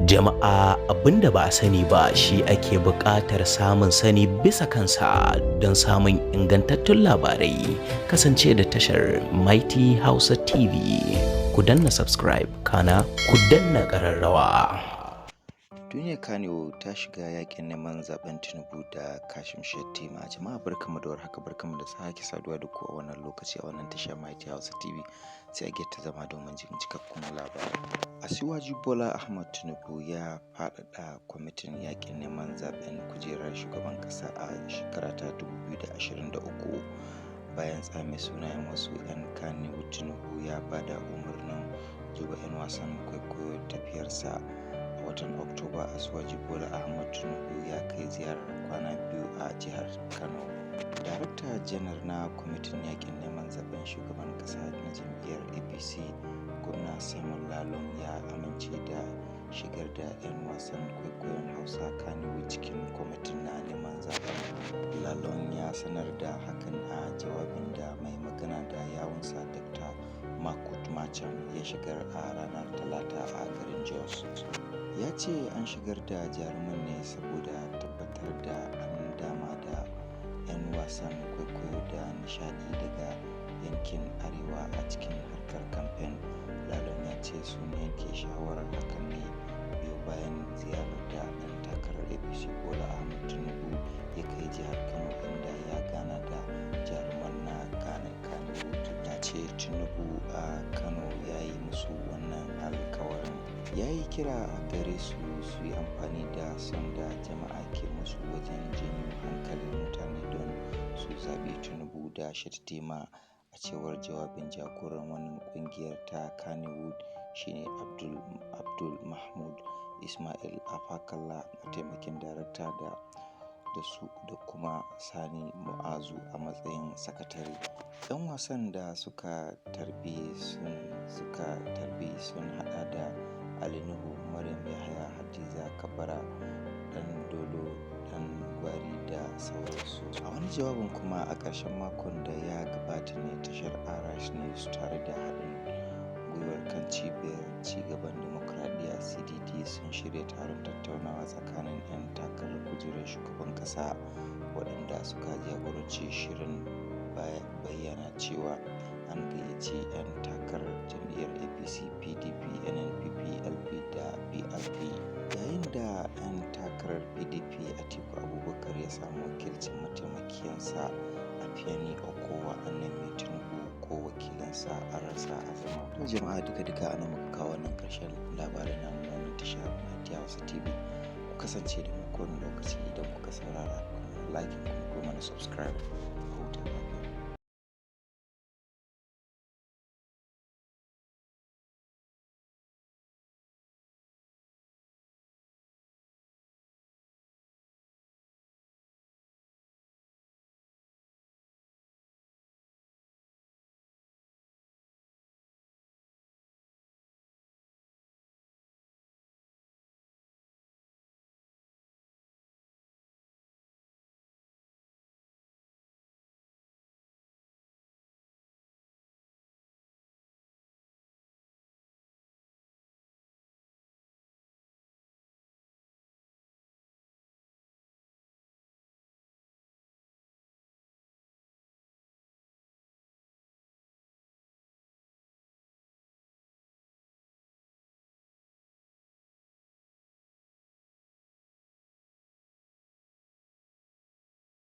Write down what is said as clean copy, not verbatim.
Jama'a abinda ba a sani ba shi ake buƙatar samun sani bisa kansa don samun ingantattun labarai. Kasance da tashar Mighty Hausa TV. Ku danna subscribe kana ku danna ƙararrawa. Duniyar Kano ta shiga yakin neman zaben Tinubu da Kashim Shettima. Jama'a barkamu da warhaka, barkamu da sake saduwa da ku a wannan lokaci a wannan tashar Mighty Hausa TV. Sai a ta zama domin jin cikakkun labarai. Asiwaju Bola Ahmad Tinubu ya faɗaɗa kwamitin yakin neman zaben kujerar shugaban ƙasa a shekara ta 2023 bayan tsame sunayen wasu 'yan Kano. Tinubu ya bada umarnin zuba 'yan wasan kwaikwayo tafiyarsa. A watan Oktoba, Asiwaju Bola Ahmad Tinubu ya kai ziyarar kwana biyu a jihar Kano. Darakta janar na kwamitin yakin neman zaben shugaban kasa na jam'iyyar APC, gwamna Simon Lalong ya amince da shigar da 'yan wasan kwaikwayon Hausa Kannywood cikin kwamitin na neman zaben. Lalong ya sanar da hakan a jawabin da mai magana da yawunsa Dr. Makut Macham ya shigar a ranar Talata a garin Jos. Ya ce an shigar da jaruman ne saboda tabbatar da an dama da 'yan wasan kwaikwayo da nishadi daga yankin arewa a cikin harkar kamfen. Lalong ya ce sun yanke shawarar hakan ne biyu bayan ziyarar da ɗan takarar APC Bola Ahmed Tinubu ya kai jihar Kano, inda ya gana da jaruman na Kannywood. Ya ce Tinubu a Kano ya yi musu wannan alkawarin. Ya yi kira a gare su yi amfani da son da jama'a ke musu wajen janyo hankalin mutane don su zaɓi Tinubu da Shettima. A cewar jawabin jagoran wannan kungiyar ta Kannywood shine Abdul Mahmud Ismail Afakalla, mataimakin darakta da kuma Sani Mu'azu a matsayin sakatare. 'Yan wasan da suka tarbi sun hada da Ali Nuhu, Maryam Yahaya, Hadiza Kabara, Dan Dolo, Dan Gwari da sauransu. A wani jawabin kuma a ƙarshen makon da ya gabata ne tashar Arash News tare da haɗin gwiwar kan cibiyar cigaban demokradiyya CDD sun shirya taron tattaunawa tsakanin 'yan takarar kujerar shugaban ƙasa waɗanda suka jagoranci shirin. Bayyana cewa an gayyaci 'yan takarar jam'iyyar APC, PDP, NNPP, LP da PRP, yayin da 'yan takarar PDP Atiku Abubakar ya samu wakilcin mataimakiyansa a Femi Okowa, an nemi Tinubu ko wakilansa a rasa azama. To jama'a duka ana muka kawo wannan ƙarshen labarai na wannan tashar Mighty Hausa TV. Ku kasance da mu kowane lokaci idan kuka saurara, like kuma na subscribe. Huta.